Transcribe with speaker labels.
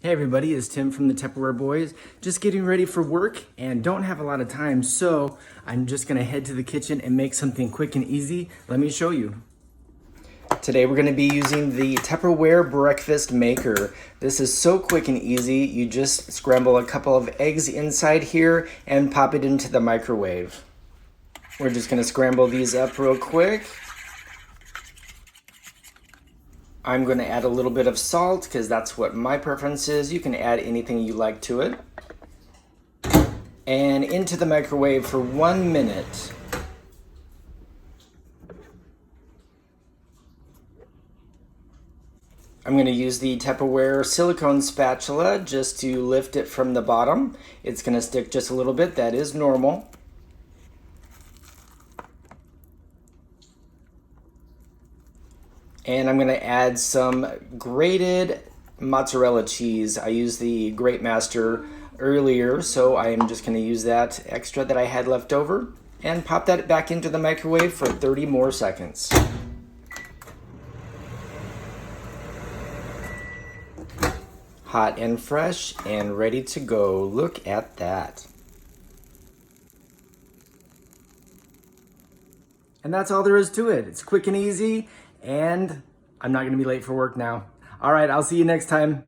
Speaker 1: Hey everybody, it's Tim from the Tupperware Boys. Just getting ready for work and don't have a lot of time, so I'm just gonna head to the kitchen and make something quick and easy. Let me show you. Today we're gonna be using the Tupperware Breakfast Maker. This is so quick and easy. You just scramble a couple of eggs inside here and pop it into the microwave. We're just gonna scramble these up real quick. I'm going to add a little bit of salt because that's what my preference is. You can add anything you like to it. And into the microwave for 1 minute. I'm going to use the Tupperware silicone spatula just to lift it from the bottom. It's going to stick just a little bit. That is normal. And I'm going to add some grated mozzarella cheese. I used the Great Master earlier, so I am just going to use that extra that I had left over and pop that back into the microwave for 30 more seconds. Hot and fresh and ready to go. Look at that. And that's all there is to it. It's quick and easy. And I'm not going to be late for work now. All right, I'll see you next time.